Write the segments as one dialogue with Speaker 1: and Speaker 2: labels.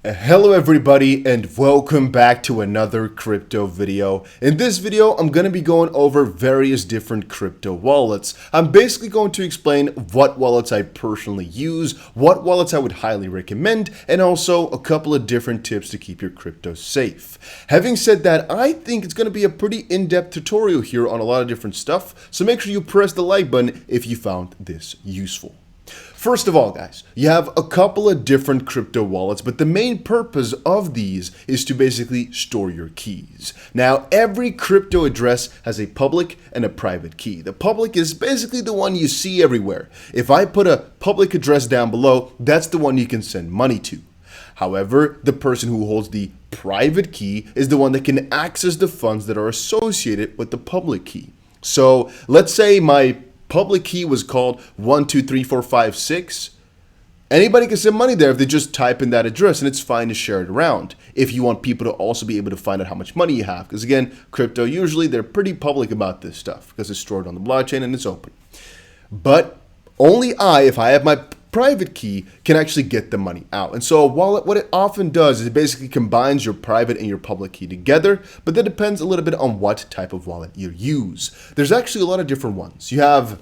Speaker 1: Hello everybody and welcome back to another crypto video. In this video, I'm going to be going over various different crypto wallets. I'm basically going to explain what wallets I personally use, what wallets I would highly recommend, and also a couple of different tips to keep your crypto safe. Having said that, I think it's going to be a pretty in-depth tutorial here on a lot of different stuff, so make sure you press the like button if you found this useful. First of all, guys, you have a couple of different crypto wallets, but the main purpose of these is to basically store your keys. Now, every crypto address has a public and a private key. The public is basically the one you see everywhere. If I put a public address down below, that's the one you can send money to. However, the person who holds the private key is the one that can access the funds that are associated with the public key. So let's say my public key was called 123456. Anybody can send money there if they just type in that address, and it's fine to share it around if you want people to also be able to find out how much money you have. Because again, crypto, usually they're pretty public about this stuff because it's stored on the blockchain and it's open. But only if I have my private key, can actually get the money out. And so a wallet, what it often does is it basically combines your private and your public key together, but that depends a little bit on what type of wallet you use. There's actually a lot of different ones. You have,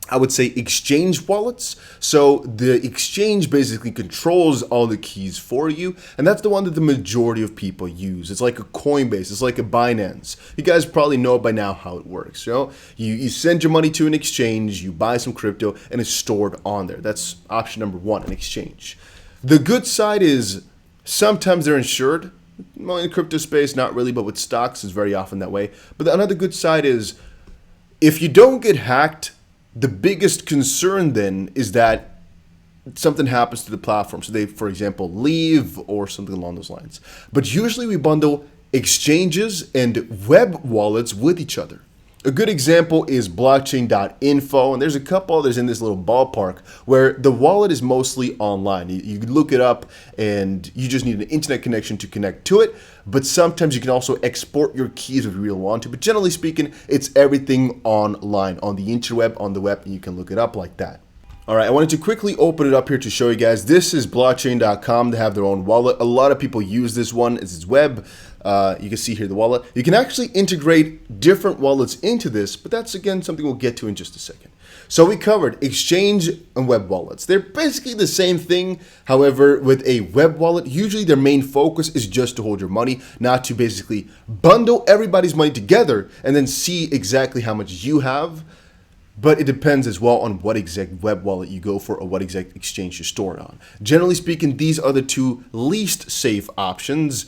Speaker 1: I would say, exchange wallets. So the exchange basically controls all the keys for you, and that's the one that the majority of people use. It's like a Coinbase, it's like a Binance. You guys probably know by now how it works. You send your money to an exchange, you buy some crypto, and it's stored on there. That's option number one, an exchange. The good side is sometimes they're insured. Well, in the crypto space, not really, but with stocks, it's very often that way. But another good side is if you don't get hacked, the biggest concern then is that something happens to the platform. So they, for example, leave or something along those lines. But usually we bundle exchanges and web wallets with each other. A good example is blockchain.info, and there's a couple others in this little ballpark where the wallet is mostly online. You look it up and you just need an internet connection to connect to it, but sometimes you can also export your keys if you really want to. But generally speaking, it's everything online, on the interweb, on the web, and you can look it up like that. All right, I wanted to quickly open it up here to show you guys. This is blockchain.com. They have their own wallet. A lot of people use this one. It's web. You can see here the wallet. You can actually integrate different wallets into this, but that's again something we'll get to in just a second. So we covered exchange and web wallets. They're basically the same thing. However, with a web wallet, usually their main focus is just to hold your money, not to basically bundle everybody's money together and then see exactly how much you have. But it depends as well on what exact web wallet you go for or what exact exchange you store it on. Generally speaking, these are the two least safe options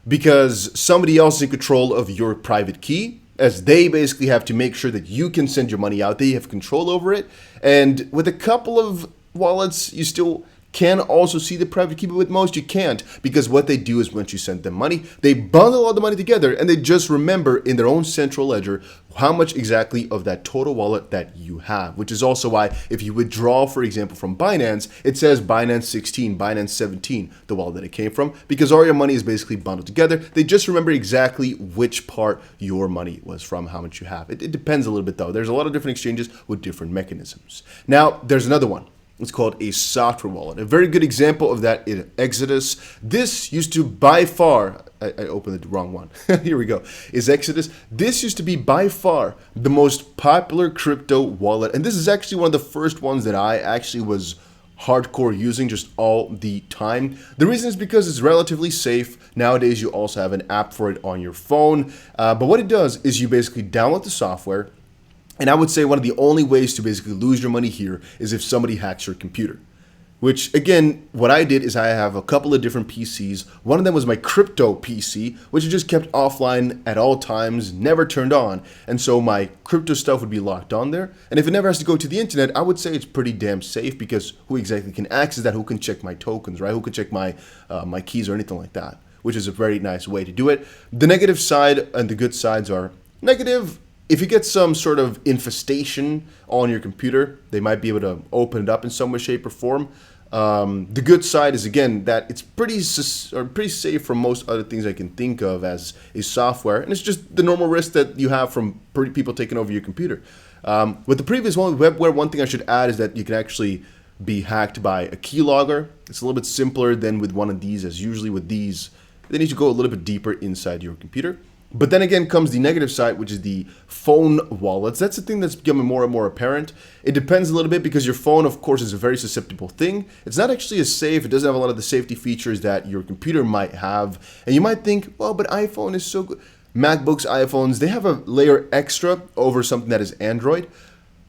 Speaker 1: because somebody else is in control of your private key, as they basically have to make sure that you can send your money out. They have control over it. And with a couple of wallets, you still can also see the private key, but with most you can't, because what they do is once you send them money, they bundle all the money together and they just remember in their own central ledger how much exactly of that total wallet that you have, which is also why if you withdraw, for example, from Binance, it says Binance 16, Binance 17, the wallet that it came from, because all your money is basically bundled together. They just remember exactly which part your money was from, how much you have. It depends a little bit though. There's a lot of different exchanges with different mechanisms. Now, there's another one. It's called a software wallet. A very good example of that is Exodus. This used to by far, I opened the wrong one. Here we go, is Exodus. This used to be by far the most popular crypto wallet. And this is actually one of the first ones that I actually was hardcore using just all the time. The reason is because it's relatively safe. Nowadays, you also have an app for it on your phone. But what it does is you basically download the software. And I would say one of the only ways to basically lose your money here is if somebody hacks your computer. Which, again, what I did is I have a couple of different PCs. One of them was my crypto PC, which I just kept offline at all times, never turned on. And so my crypto stuff would be locked on there. And if it never has to go to the internet, I would say it's pretty damn safe because who exactly can access that? Who can check my tokens, right? Who can check my keys or anything like that? Which is a very nice way to do it. The negative side and the good sides are negative. If you get some sort of infestation on your computer, they might be able to open it up in some way, shape, or form. The good side is, again, that it's pretty safe from most other things I can think of as a software. And it's just the normal risk that you have from people taking over your computer. With the previous one, with WebWare, one thing I should add is that you can actually be hacked by a keylogger. It's a little bit simpler than with one of these, as usually with these, they need to go a little bit deeper inside your computer. But then again comes the negative side, which is the phone wallets. That's the thing that's becoming more and more apparent. It depends a little bit because your phone, of course, is a very susceptible thing. It's not actually as safe. It doesn't have a lot of the safety features that your computer might have. And you might think, well, but iPhone is so good. MacBooks, iPhones, they have a layer extra over something that is Android.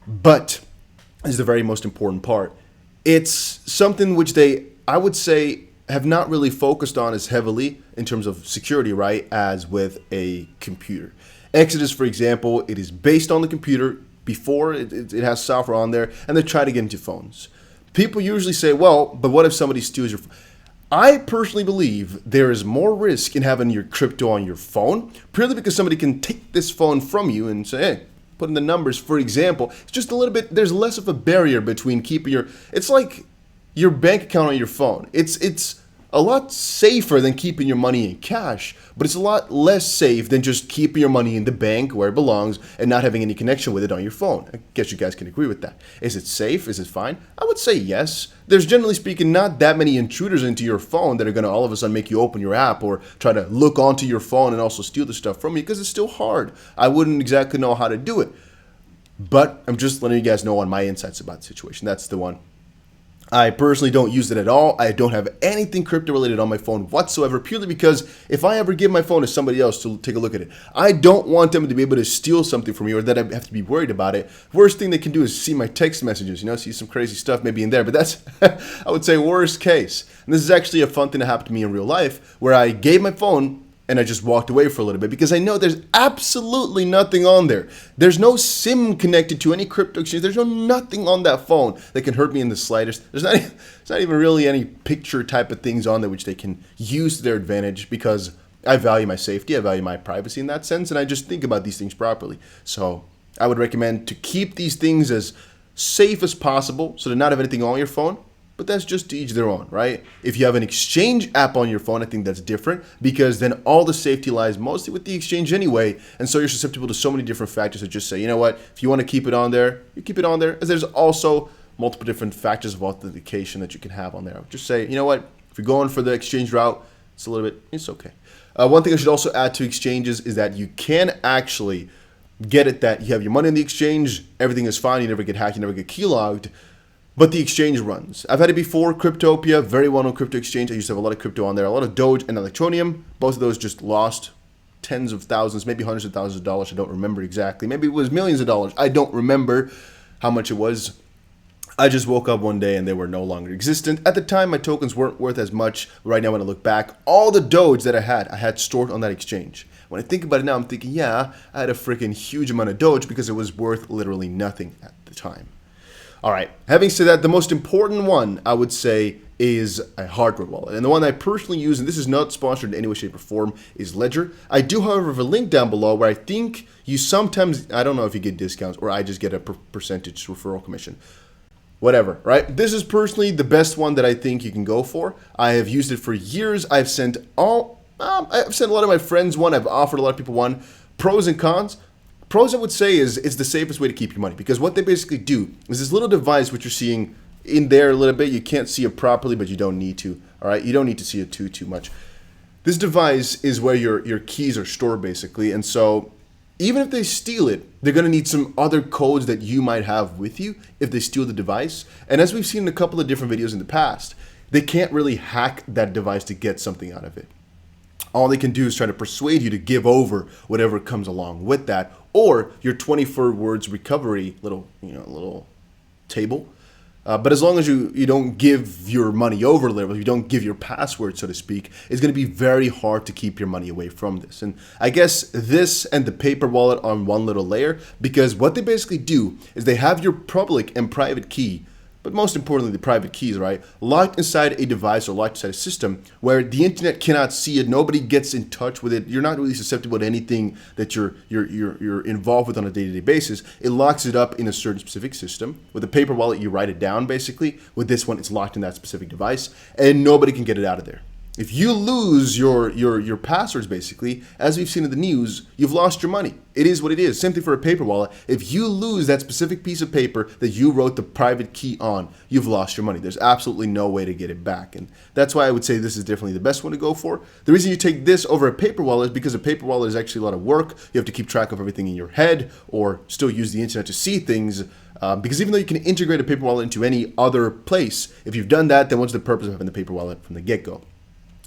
Speaker 1: But this is the very most important part. It's something which they, I would say, have not really focused on as heavily in terms of security, right, as with a computer. Exodus, for example, it is based on the computer before it has software on there, and they try to get into phones. People usually say, well, but what if somebody steals your phone? I personally believe there is more risk in having your crypto on your phone, purely because somebody can take this phone from you and say, hey, put in the numbers, for example. It's just a little bit, there's less of a barrier between keeping your, it's like your bank account on your phone. It's a lot safer than keeping your money in cash, but it's a lot less safe than just keeping your money in the bank where it belongs and not having any connection with it on your phone. I guess you guys can agree with that. Is it safe? Is it fine? I would say yes. There's generally speaking not that many intruders into your phone that are going to all of a sudden make you open your app or try to look onto your phone and also steal the stuff from you, because it's still hard. I wouldn't exactly know how to do it. But I'm just letting you guys know on my insights about the situation. That's the one. I personally don't use it at all. I don't have anything crypto related on my phone whatsoever, purely because if I ever give my phone to somebody else to take a look at it, I don't want them to be able to steal something from me or that I have to be worried about it. Worst thing they can do is see my text messages, see some crazy stuff maybe in there, but that's, I would say, worst case. And this is actually a fun thing that happened to me in real life, where I gave my phone and I just walked away for a little bit because I know there's absolutely nothing on there. There's no SIM connected to any crypto exchange. There's nothing on that phone that can hurt me in the slightest. There's not even really any picture type of things on there which they can use to their advantage, because I value my safety, I value my privacy in that sense, and I just think about these things properly. So I would recommend to keep these things as safe as possible so to not have anything on your phone. But that's just to each their own, right? If you have an exchange app on your phone, I think that's different, because then all the safety lies mostly with the exchange anyway. And so you're susceptible to so many different factors that just say, you know what, if you want to keep it on there, you keep it on there. As there's also multiple different factors of authentication that you can have on there. I would just say, you know what, if you're going for the exchange route, it's okay. One thing I should also add to exchanges is that you can actually get it that you have your money in the exchange, everything is fine, you never get hacked, you never get keylogged. But the exchange runs. I've had it before. Cryptopia, very well-known crypto exchange. I used to have a lot of crypto on there, a lot of Doge and Electronium. Both of those just lost tens of thousands, maybe hundreds of thousands of dollars. I don't remember exactly. Maybe it was millions of dollars. I don't remember how much it was. I just woke up one day and they were no longer existent. At the time, my tokens weren't worth as much. Right now, when I look back, all the Doge that I had stored on that exchange. When I think about it now, I'm thinking, yeah, I had a freaking huge amount of Doge because it was worth literally nothing at the time. All right, having said that, the most important one, I would say, is a hardware wallet. And the one I personally use, and this is not sponsored in any way, shape, or form, is Ledger. I do, however, have a link down below where I think you sometimes, I don't know if you get discounts or I just get a percentage referral commission. Whatever, right? This is personally the best one that I think you can go for. I have used it for years. I've sent a lot of my friends one. I've offered a lot of people one. Pros and cons. Pros, I would say, is it's the safest way to keep your money, because what they basically do is this little device, which you're seeing in there a little bit. You can't see it properly, but you don't need to. All right, you don't need to see it too much. This device is where your keys are stored, basically, and so even if they steal it, they're going to need some other codes that you might have with you if they steal the device. And as we've seen in a couple of different videos in the past, they can't really hack that device to get something out of it. All they can do is try to persuade you to give over whatever comes along with that, or your 24 words recovery little table. But as long as you don't give your money over, you don't give your password, so to speak, it's going to be very hard to keep your money away from this. And I guess this and the paper wallet on one little layer, because what they basically do is they have your public and private key, but most importantly, the private keys, right, locked inside a device or locked inside a system where the internet cannot see it. Nobody gets in touch with it. You're not really susceptible to anything that you're involved with on a day-to-day basis. It locks it up in a certain specific system. With a paper wallet, you write it down, basically. With this one, it's locked in that specific device, and nobody can get it out of there. If you lose your passwords, basically, as we've seen in the news, you've lost your money. It is what it is. Same thing for a paper wallet. If you lose that specific piece of paper that you wrote the private key on, you've lost your money. There's absolutely no way to get it back. And that's why I would say this is definitely the best one to go for. The reason you take this over a paper wallet is because a paper wallet is actually a lot of work. You have to keep track of everything in your head or still use the internet to see things. Because even though you can integrate a paper wallet into any other place, if you've done that, then what's the purpose of having the paper wallet from the get-go?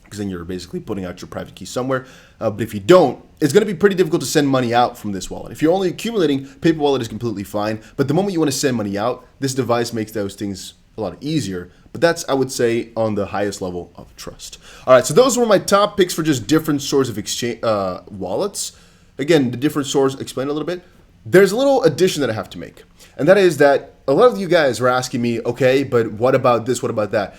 Speaker 1: Because then you're basically putting out your private key somewhere. But if you don't, it's going to be pretty difficult to send money out from this wallet. If you're only accumulating, paper wallet is completely fine. But the moment you want to send money out, this device makes those things a lot easier. But that's, I would say, on the highest level of trust. All right, so those were my top picks for just different sorts of exchange wallets. Again, the different sorts, explain a little bit. There's a little addition that I have to make. And that is that a lot of you guys are asking me, okay, but what about this? What about that?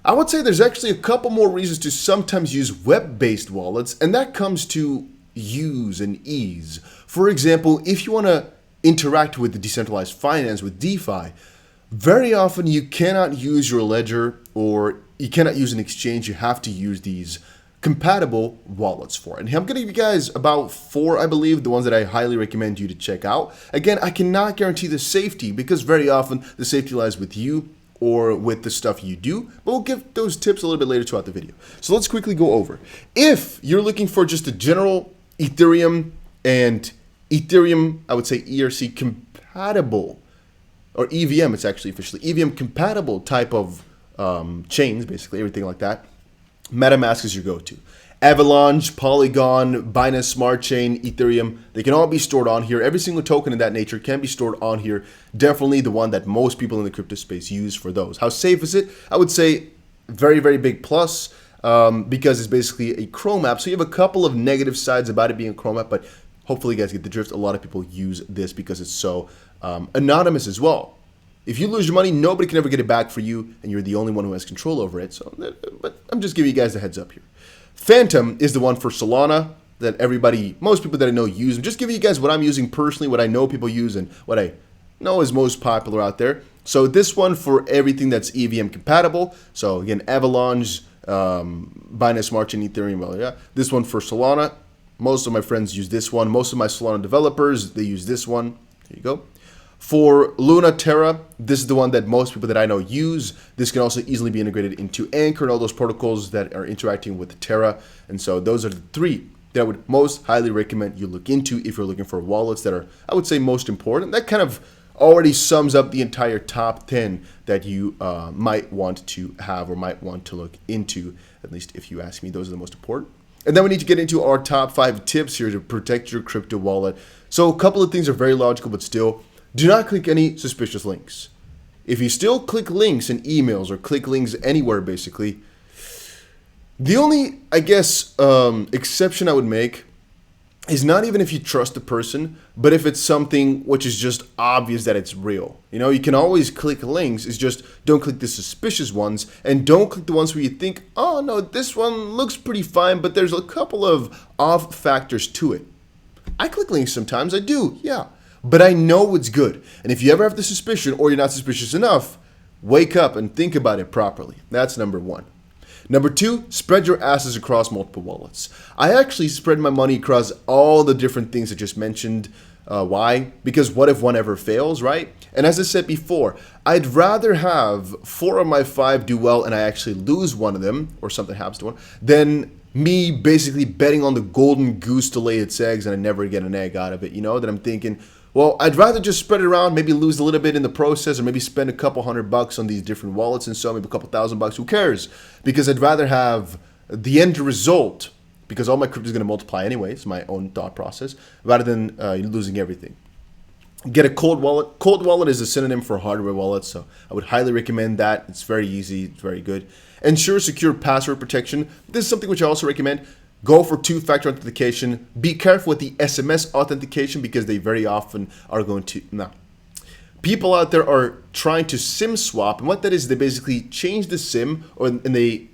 Speaker 1: I would say there's actually a couple more reasons to sometimes use web-based wallets, and that comes to use and ease. For example, if you want to interact with the decentralized finance, with DeFi, very often you cannot use your ledger or you cannot use an exchange. You have to use these compatible wallets for it. And I'm going to give you guys about 4, I believe, the ones that I highly recommend you to check out. Again, I cannot guarantee the safety because very often the safety lies with you or with the stuff you do, but we'll give those tips a little bit later throughout the video. So let's quickly go over. If you're looking for just a general Ethereum and Ethereum, I would say ERC compatible, or EVM, it's actually officially EVM compatible type of chains, basically everything like that, Metamask is your go-to. Avalanche, Polygon, Binance Smart Chain, Ethereum, they can all be stored on here. Every single token of that nature can be stored on here. Definitely the one that most people in the crypto space use for those. How safe is it? I would say very, very big plus because it's basically a Chrome app. So you have a couple of negative sides about it being a Chrome app, but hopefully you guys get the drift. A lot of people use this because it's so anonymous as well. If you lose your money, nobody can ever get it back for you, and you're the only one who has control over it. So, but I'm just giving you guys the heads up here. Phantom is the one for Solana that most people that I know use. I'm just giving you guys what I'm using personally, what I know people use, and what I know is most popular out there. So this one for everything that's EVM compatible. So again, Avalanche, Binance Smart Chain, Ethereum, well, yeah. This one for Solana. Most of my friends use this one. Most of my Solana developers, they use this one. There you go. For Luna, Terra, this is the one that most people that I know use. This can also easily be integrated into Anchor and all those protocols that are interacting with Terra. And so those are the 3 that I would most highly recommend you look into if you're looking for wallets that are, I would say, most important. That kind of already sums up the entire top 10 that you might want to have or might want to look into, at least if you ask me. Those are the most important. And then we need to get into our top 5 tips here to protect your crypto wallet. So a couple of things are very logical, but still, do not click any suspicious links. If you still click links in emails or click links anywhere, basically, the only, I guess, exception I would make is not even if you trust the person, but if it's something which is just obvious that it's real. You know, you can always click links. It's just don't click the suspicious ones and don't click the ones where you think, oh no, this one looks pretty fine, but there's a couple of off factors to it. I click links sometimes, I do, yeah. But I know it's good. And if you ever have the suspicion or you're not suspicious enough, wake up and think about it properly. That's number 1. Number 2, spread your assets across multiple wallets. I actually spread my money across all the different things I just mentioned. Why? Because what if one ever fails, right? And as I said before, I'd rather have 4 of my 5 do well and I actually lose one of them or something happens to one than me basically betting on the golden goose to lay its eggs and I never get an egg out of it, you know, that I'm thinking, well, I'd rather just spread it around, maybe lose a little bit in the process, or maybe spend a couple $100 on these different wallets and so maybe a couple $1,000. Who cares? Because I'd rather have the end result, because all my crypto is going to multiply anyways, my own thought process, rather than losing everything. Get a cold wallet. Cold wallet is a synonym for hardware wallet, so I would highly recommend that. It's very easy, it's very good. Ensure secure password protection. This is something which I also recommend. Go for 2-factor authentication. Be careful with the SMS authentication because they very often are going to... Now, people out there are trying to SIM swap. And what that is, they basically change the SIM and they...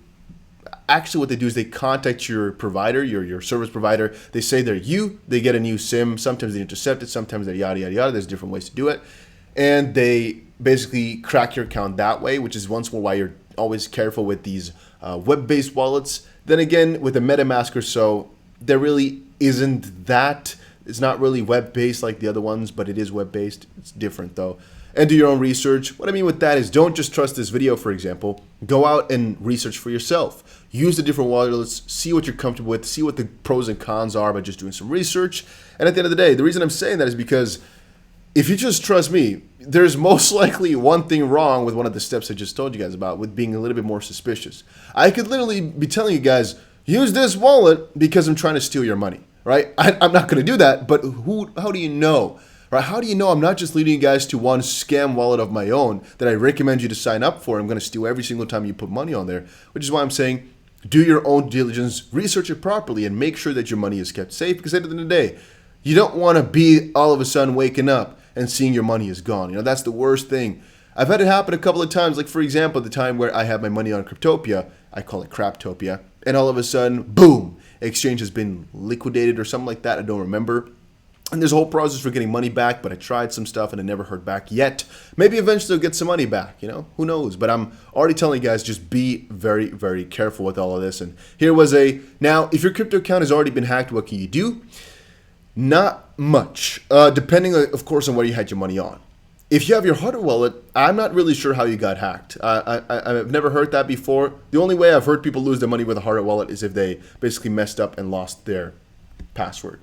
Speaker 1: Actually, what they do is they contact your provider, your service provider. They say they're you. They get a new SIM. Sometimes they intercept it. Sometimes they're yada, yada, yada. There's different ways to do it. And they basically crack your account that way, which is once more why you're always careful with these web-based wallets. Then again, with a MetaMask or so, there really isn't that. It's not really web-based like the other ones, but it is web-based. It's different though. And do your own research. What I mean with that is don't just trust this video, for example. Go out and research for yourself. Use the different wallets, see what you're comfortable with, see what the pros and cons are by just doing some research. And at the end of the day, the reason I'm saying that is because if you just trust me, there's most likely one thing wrong with one of the steps I just told you guys about, with being a little bit more suspicious. I could literally be telling you guys, use this wallet because I'm trying to steal your money, right? I'm not going to do that, but how do you know? Right? How do you know I'm not just leading you guys to one scam wallet of my own that I recommend you to sign up for? I'm going to steal every single time you put money on there, which is why I'm saying do your own diligence, research it properly, and make sure that your money is kept safe, because at the end of the day, you don't want to be all of a sudden waking up and seeing your money is gone. You know, that's the worst thing. I've had it happen a couple of times, like for example, the time where I had my money on Cryptopia, I call it Craptopia, and all of a sudden, boom, exchange has been liquidated or something like that, I don't remember. And there's a whole process for getting money back, but I tried some stuff and I never heard back yet. Maybe eventually I'll get some money back, you know, who knows? But I'm already telling you guys, just be very, very careful with all of this. And here was now, if your crypto account has already been hacked, what can you do? Not much, depending, of course, on where you had your money on. If you have your hardware wallet, I'm not really sure how you got hacked. I've never heard that before. The only way I've heard people lose their money with a hardware wallet is if they basically messed up and lost their password.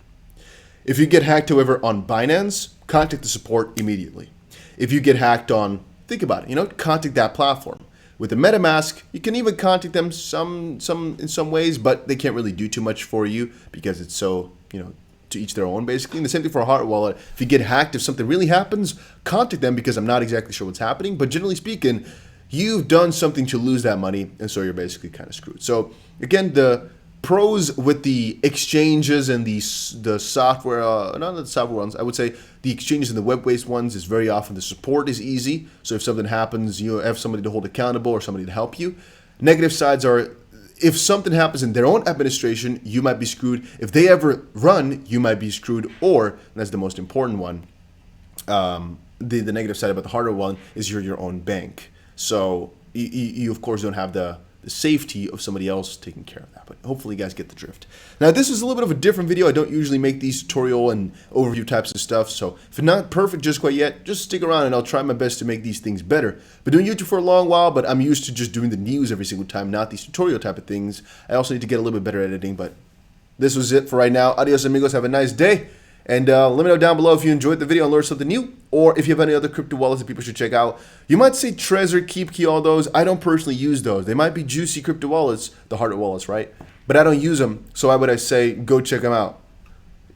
Speaker 1: If you get hacked, however, on Binance, contact the support immediately. If you get hacked on, think about it, you know, contact that platform. With the MetaMask, you can even contact them in some ways, but they can't really do too much for you because it's so, you know, to each their own basically. And the same thing for a hardware wallet. If you get hacked, if something really happens, contact them, because I'm not exactly sure what's happening, but generally speaking, you've done something to lose that money, and so you're basically kind of screwed. So again, the pros with the exchanges and the software, not the software ones, I would say the exchanges and the web-based ones is very often the support is easy. So if something happens, you have somebody to hold accountable or somebody to help you. Negative sides are, if something happens in their own administration, you might be screwed. If they ever run, you might be screwed. Or, and that's the most important one, the negative side about the hardware one is you're your own bank. So you of course don't have the safety of somebody else taking care of that, but hopefully you guys get the drift. Now this is a little bit of a different video. I don't usually make these tutorial and overview types of stuff, so if it's not perfect just quite yet, just stick around and I'll try my best to make these things better. Been doing YouTube for a long while, but I'm used to just doing the news every single time, not these tutorial type of things. I also need to get a little bit better at editing, but this was it for right now. Adios amigos, have a nice day. And let me know down below if you enjoyed the video and learned something new, or if you have any other crypto wallets that people should check out. You might say Trezor, KeepKey, all those. I don't personally use those. They might be juicy crypto wallets, the hardware wallets, right? But I don't use them, so why would I say go check them out?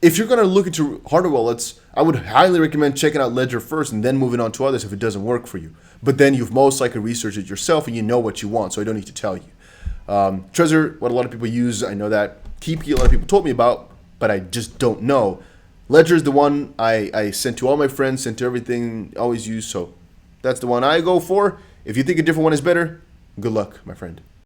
Speaker 1: If you're going to look into hardware wallets, I would highly recommend checking out Ledger first and then moving on to others if it doesn't work for you. But then you've most likely researched it yourself and you know what you want, so I don't need to tell you. Trezor, what a lot of people use, I know that. KeepKey, a lot of people told me about, but I just don't know. Ledger is the one I sent to all my friends, sent to everything, always use, so that's the one I go for. If you think a different one is better, good luck, my friend.